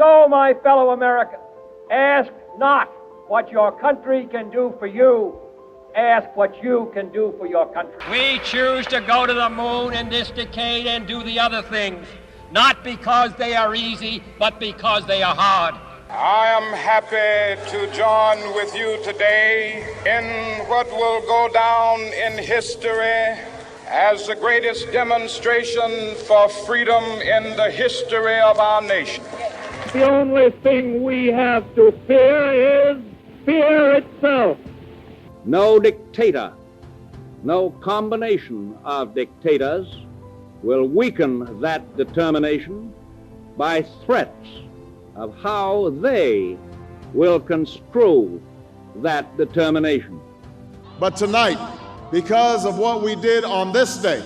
So, my fellow Americans, ask not what your country can do for you. Ask what you can do for your country. We choose to go to the moon in this decade and do the other things, not because they are easy, but because they are hard. I am happy to join with you today in what will go down in history as the greatest demonstration for freedom in the history of our nation. The only thing we have to fear is fear itself. No dictator, no combination of dictators will weaken that determination by threats of how they will construe that determination. But tonight, because of what we did on this day,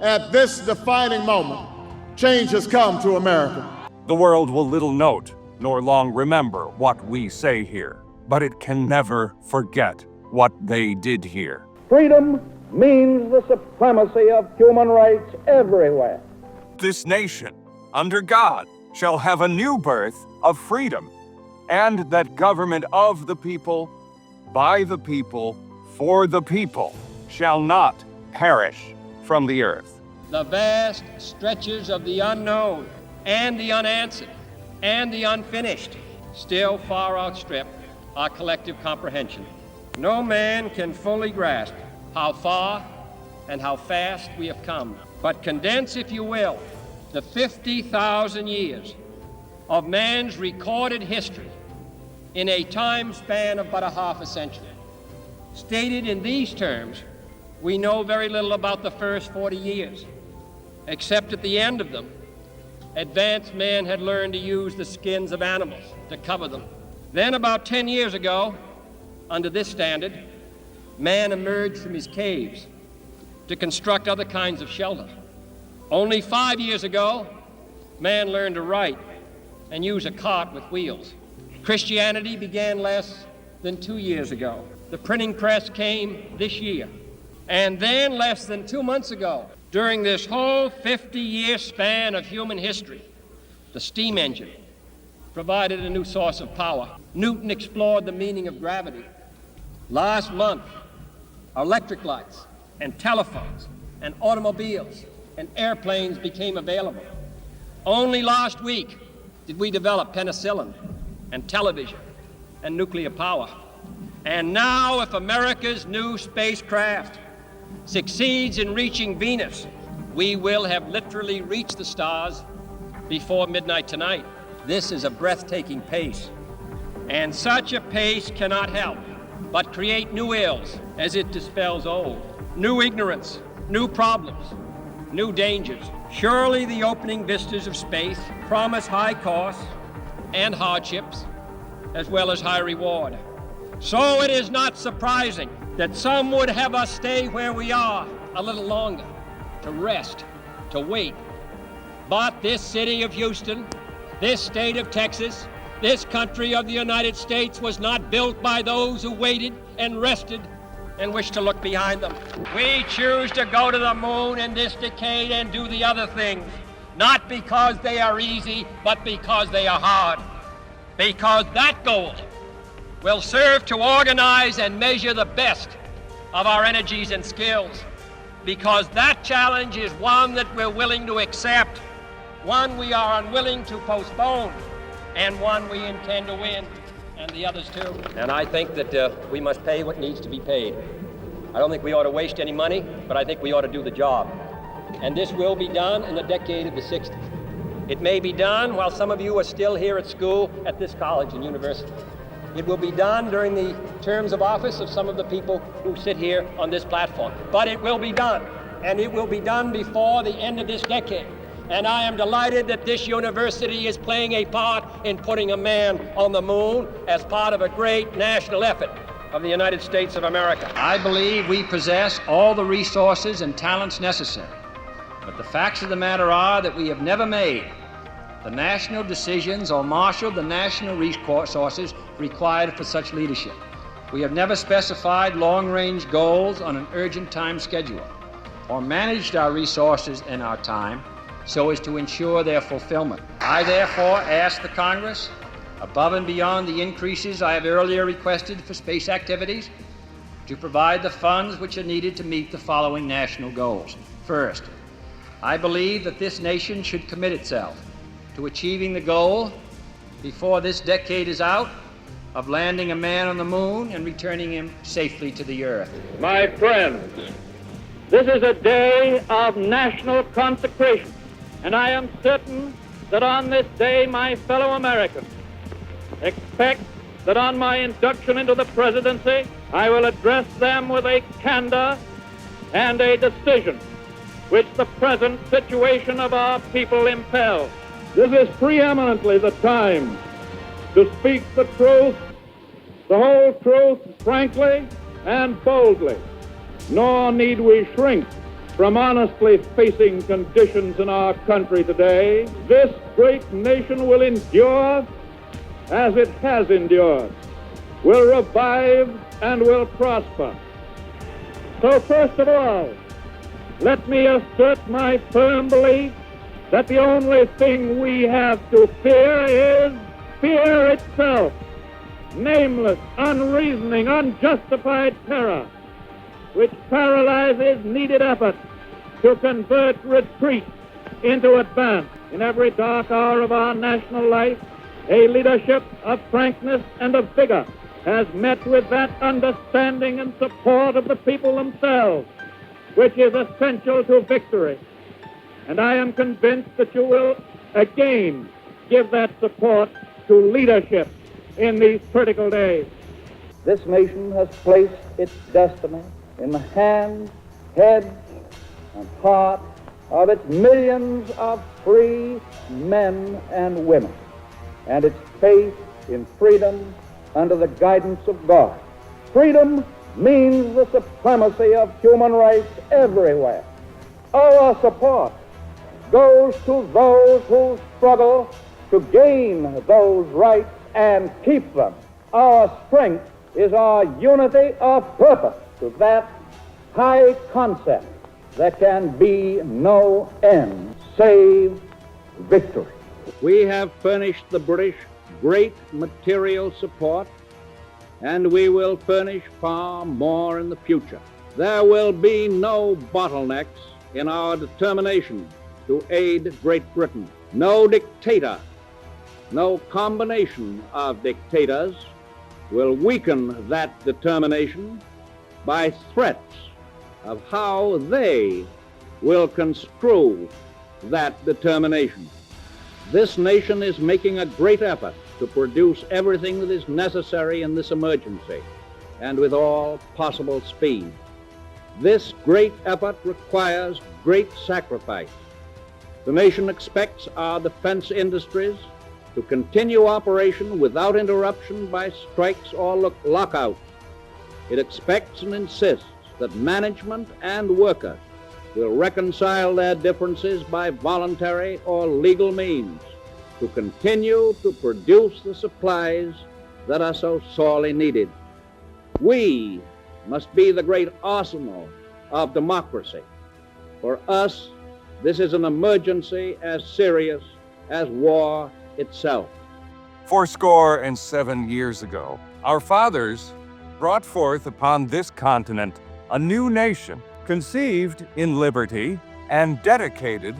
at this defining moment, change has come to America. The world will little note nor long remember what we say here, but it can never forget what they did here. Freedom means the supremacy of human rights everywhere. This nation, under God, shall have a new birth of freedom, and that government of the people, by the people, for the people, shall not perish from the earth. The vast stretches of the unknown and the unanswered and the unfinished still far outstrip our collective comprehension. No man can fully grasp how far and how fast we have come. But condense, if you will, the 50,000 years of man's recorded history in a time span of but a half a century. Stated in these terms, we know very little about the first 40 years, except at the end of them, advanced man had learned to use the skins of animals to cover them. Then about 10 years ago, under this standard, man emerged from his caves to construct other kinds of shelter. Only 5 years ago, man learned to write and use a cart with wheels. Christianity began less than 2 years ago. The printing press came this year. And then less than 2 months ago, during this whole 50-year span of human history, the steam engine provided a new source of power. Newton explored the meaning of gravity. Last month, electric lights and telephones and automobiles and airplanes became available. Only last week did we develop penicillin and television and nuclear power. And now, if America's new spacecraft succeeds in reaching Venus, we will have literally reached the stars before midnight tonight. This is a breathtaking pace, and such a pace cannot help but create new ills as it dispels old. New ignorance, new problems, new dangers. Surely the opening vistas of space promise high costs and hardships, as well as high reward. So it is not surprising that some would have us stay where we are a little longer, to rest, to wait. But this city of Houston, this state of Texas, this country of the United States was not built by those who waited and rested and wished to look behind them. We choose to go to the moon in this decade and do the other things, not because they are easy, but because they are hard. Because that goal will serve to organize and measure the best of our energies and skills. Because that challenge is one that we're willing to accept, one we are unwilling to postpone, and one we intend to win, and the others too. And I think that we must pay what needs to be paid. I don't think we ought to waste any money, but I think we ought to do the job. And this will be done in the decade of the 60s. It may be done while some of you are still here at school at this college and university. It will be done during the terms of office of some of the people who sit here on this platform. But it will be done, and it will be done before the end of this decade. And I am delighted that this university is playing a part in putting a man on the moon as part of a great national effort of the United States of America. I believe we possess all the resources and talents necessary. But the facts of the matter are that we have never made the national decisions or marshaled the national resources required for such leadership. We have never specified long-range goals on an urgent time schedule or managed our resources and our time so as to ensure their fulfillment. I therefore ask the Congress, above and beyond the increases I have earlier requested for space activities, to provide the funds which are needed to meet the following national goals. First, I believe that this nation should commit itself to achieving the goal, before this decade is out, of landing a man on the moon and returning him safely to the earth. My friends, this is a day of national consecration, and I am certain that on this day my fellow Americans expect that on my induction into the presidency, I will address them with a candor and a decision which the present situation of our people impels. This is preeminently the time to speak the truth, the whole truth, frankly and boldly. Nor need we shrink from honestly facing conditions in our country today. This great nation will endure as it has endured, will revive and will prosper. So first of all, let me assert my firm belief that the only thing we have to fear is fear itself. Nameless, unreasoning, unjustified terror, which paralyzes needed effort to convert retreat into advance. In every dark hour of our national life, a leadership of frankness and of vigor has met with that understanding and support of the people themselves, which is essential to victory. And I am convinced that you will again give that support to leadership in these critical days. This nation has placed its destiny in the hands, heads, and hearts of its millions of free men and women, and its faith in freedom under the guidance of God. Freedom means the supremacy of human rights everywhere. Our support goes to those who struggle to gain those rights and keep them. Our strength is our unity of purpose to that high concept. There can be no end save victory. We have furnished the British great material support, and we will furnish far more in the future. There will be no bottlenecks in our determination to aid Great Britain. No dictator, no combination of dictators will weaken that determination by threats of how they will construe that determination. This nation is making a great effort to produce everything that is necessary in this emergency, and with all possible speed. This great effort requires great sacrifice. The nation expects our defense industries to continue operation without interruption by strikes or lockouts. It expects and insists that management and workers will reconcile their differences by voluntary or legal means to continue to produce the supplies that are so sorely needed. We must be the great arsenal of democracy. For us, this is an emergency as serious as war itself. 77 years ago, our fathers brought forth upon this continent a new nation, conceived in liberty and dedicated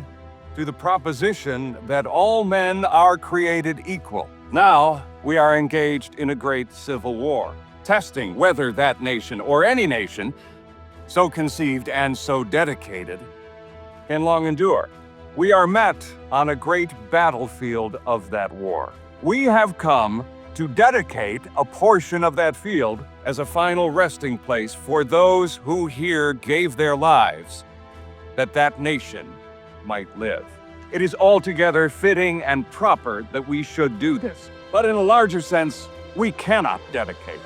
to the proposition that all men are created equal. Now, we are engaged in a great civil war, testing whether that nation or any nation so conceived and so dedicated can long endure. We are met on a great battlefield of that war. We have come to dedicate a portion of that field as a final resting place for those who here gave their lives that that nation might live. It is altogether fitting and proper that we should do this. But in a larger sense, we cannot dedicate.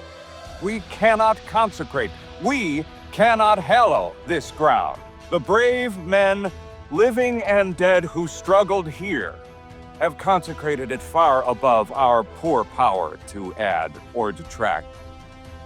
We cannot consecrate. We cannot hallow this ground. The brave men, living and dead, who struggled here have consecrated it far above our poor power to add or detract.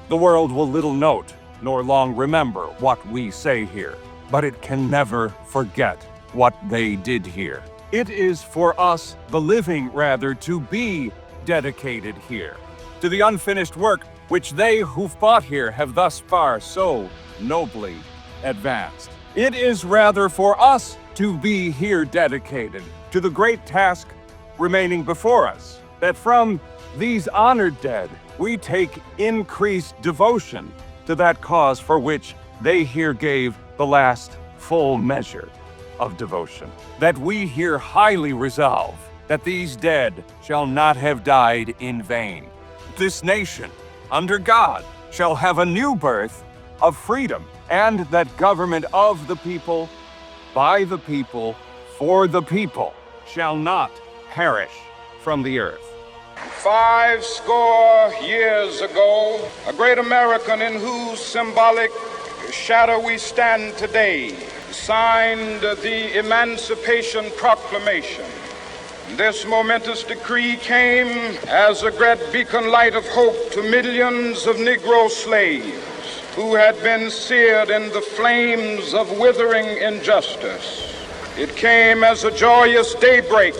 The world will little note nor long remember what we say here, but it can never forget what they did here. It is for us, the living rather, to be dedicated here, to the unfinished work which they who fought here have thus far so nobly advanced. It is rather for us to be here dedicated to the great task remaining before us, that from these honored dead we take increased devotion to that cause for which they here gave the last full measure of devotion, that we here highly resolve that these dead shall not have died in vain. This nation, under God, shall have a new birth of freedom, and that government of the people, by the people, for the people, shall not perish from the earth. 50 years ago, a great American in whose symbolic shadow we stand today signed the Emancipation Proclamation. This momentous decree came as a great beacon light of hope to millions of Negro slaves who had been seared in the flames of withering injustice. It came as a joyous daybreak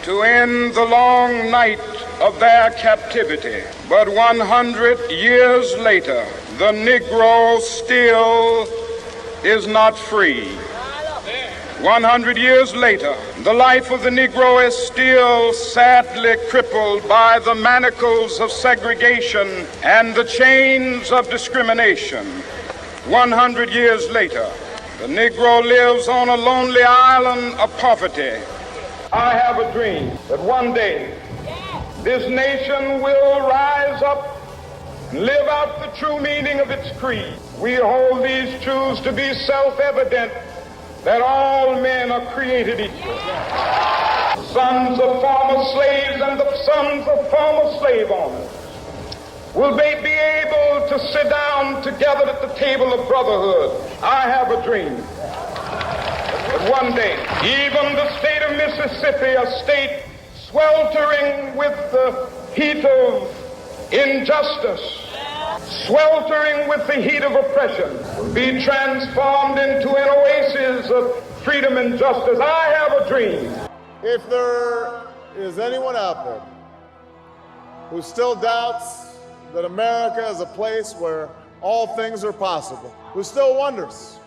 to end the long night of their captivity. But 100 years later, the Negro still is not free. 100 years later, the life of the Negro is still sadly crippled by the manacles of segregation and the chains of discrimination. 100 years later, the Negro lives on a lonely island of poverty. I have a dream that one day this nation will rise up and live out the true meaning of its creed. We hold these truths to be self-evident, that all men are created equal. Sons of former slaves and the sons of former slave owners will they be able to sit down together at the table of brotherhood. I have a dream that one day, even the state of Mississippi, a state sweltering with the heat of injustice, sweltering with the heat of oppression, will be transformed into an oasis of freedom and justice. I have a dream. If there is anyone out there who still doubts that America is a place where all things are possible, who still wonders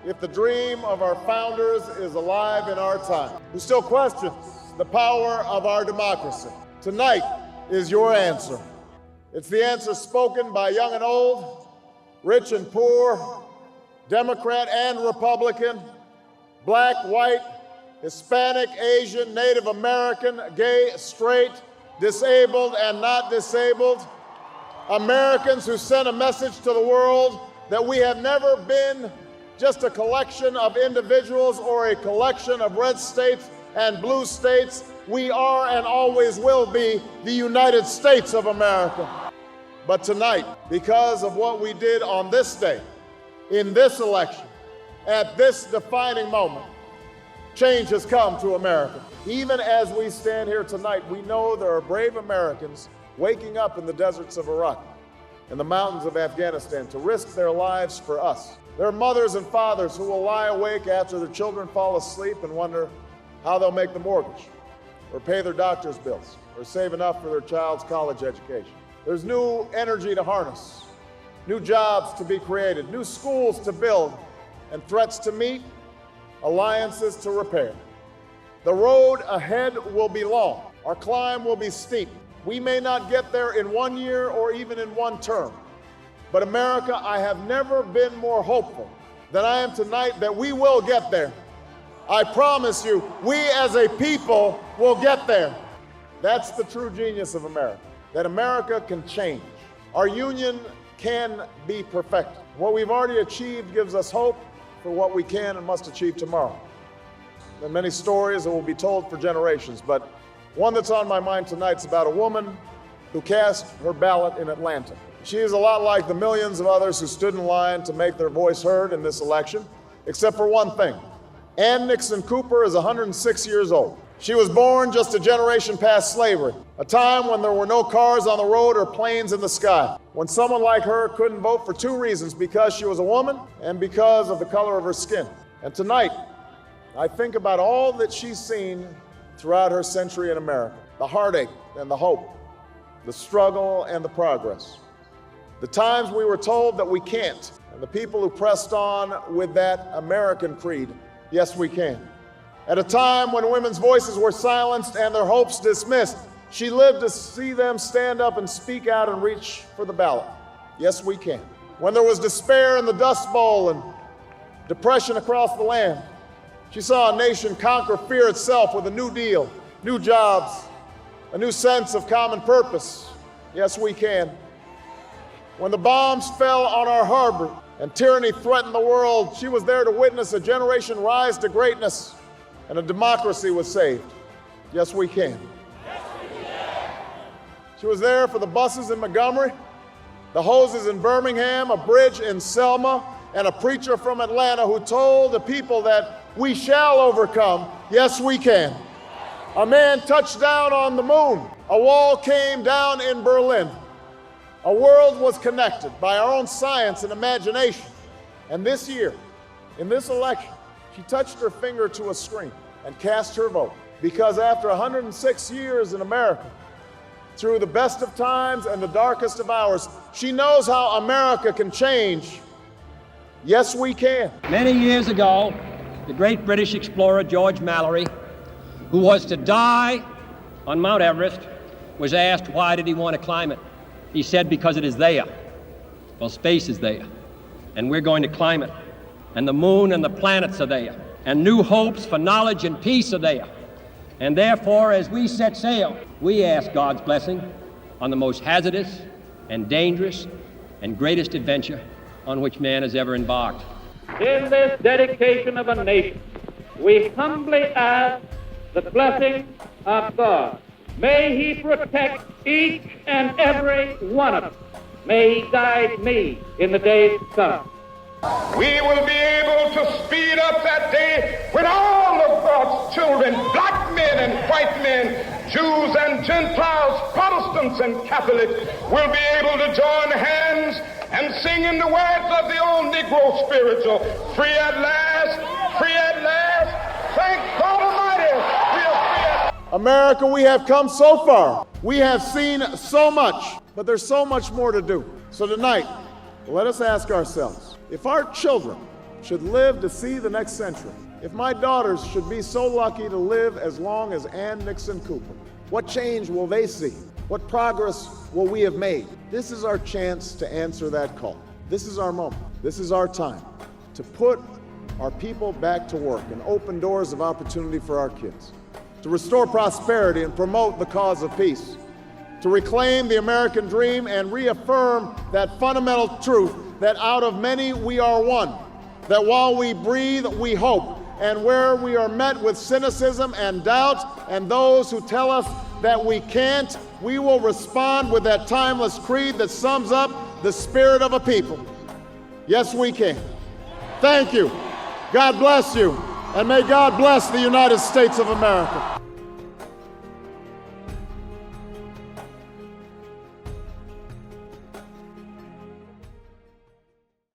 if the dream of our founders is alive in our time, who still questions the power of our democracy, tonight is your answer. It's the answer spoken by young and old, rich and poor, Democrat and Republican, black, white, Hispanic, Asian, Native American, gay, straight, disabled and not disabled, Americans who sent a message to the world that we have never been just a collection of individuals or a collection of red states and blue states. We are and always will be the United States of America. But tonight, because of what we did on this day, in this election, at this defining moment, change has come to America. Even as we stand here tonight, we know there are brave Americans waking up in the deserts of Iraq, in the mountains of Afghanistan, to risk their lives for us. There are mothers and fathers who will lie awake after their children fall asleep and wonder how they'll make the mortgage, or pay their doctor's bills, or save enough for their child's college education. There's new energy to harness, new jobs to be created, new schools to build, and threats to meet, alliances to repair. The road ahead will be long. Our climb will be steep. We may not get there in 1 year or even in one term. But America, I have never been more hopeful than I am tonight that we will get there. I promise you, we as a people will get there. That's the true genius of America, that America can change. Our union can be perfected. What we've already achieved gives us hope for what we can and must achieve tomorrow. There are many stories that will be told for generations, but one that's on my mind tonight is about a woman who cast her ballot in Atlanta. She is a lot like the millions of others who stood in line to make their voice heard in this election, except for one thing. Ann Nixon Cooper is 106 years old. She was born just a generation past slavery, a time when there were no cars on the road or planes in the sky, when someone like her couldn't vote for two reasons: because she was a woman and because of the color of her skin. And tonight, I think about all that she's seen throughout her century in America, the heartache and the hope, the struggle and the progress, the times we were told that we can't, and the people who pressed on with that American creed, yes, we can. At a time when women's voices were silenced and their hopes dismissed, she lived to see them stand up and speak out and reach for the ballot. Yes, we can. When there was despair in the Dust Bowl and depression across the land, she saw a nation conquer fear itself with a new deal, new jobs, a new sense of common purpose. Yes, we can. When the bombs fell on our harbor and tyranny threatened the world, she was there to witness a generation rise to greatness and a democracy was saved. Yes, we can. She was there for the buses in Montgomery, the hoses in Birmingham, a bridge in Selma, and a preacher from Atlanta who told the people that we shall overcome. Yes, we can. A man touched down on the moon. A wall came down in Berlin. A world was connected by our own science and imagination. And this year, in this election, she touched her finger to a screen and cast her vote. Because after 106 years in America, through the best of times and the darkest of hours, she knows how America can change. Yes, we can. Many years ago, the great British explorer George Mallory, who was to die on Mount Everest, was asked why did he want to climb it. He said, because it is there. Well, space is there, and we're going to climb it. And the moon and the planets are there, and new hopes for knowledge and peace are there. And therefore, as we set sail, we ask God's blessing on the most hazardous and dangerous and greatest adventure on which man has ever embarked. In this dedication of a nation, we humbly ask the blessing of God. May He protect each and every one of us. May He guide me in the days to come. We will be able to speed up that day when all of God's children, black men and white men, Jews and Gentiles, Protestants and Catholics, will be able to join hands and sing in the words of the old Negro spiritual, free at last, free at last, thank God Almighty, we are free at last. America, we have come so far. We have seen so much, but there's so much more to do. So tonight, let us ask ourselves, if our children should live to see the next century, if my daughters should be so lucky to live as long as Ann Nixon Cooper, what change will they see? What progress will we have made? This is our chance to answer that call. This is our moment. This is our time to put our people back to work and open doors of opportunity for our kids, to restore prosperity and promote the cause of peace, to reclaim the American dream and reaffirm that fundamental truth that out of many we are one, that while we breathe, we hope, and where we are met with cynicism and doubt and those who tell us that we can't, we will respond with that timeless creed that sums up the spirit of a people. Yes, we can. Thank you. God bless you, and may God bless the United States of America.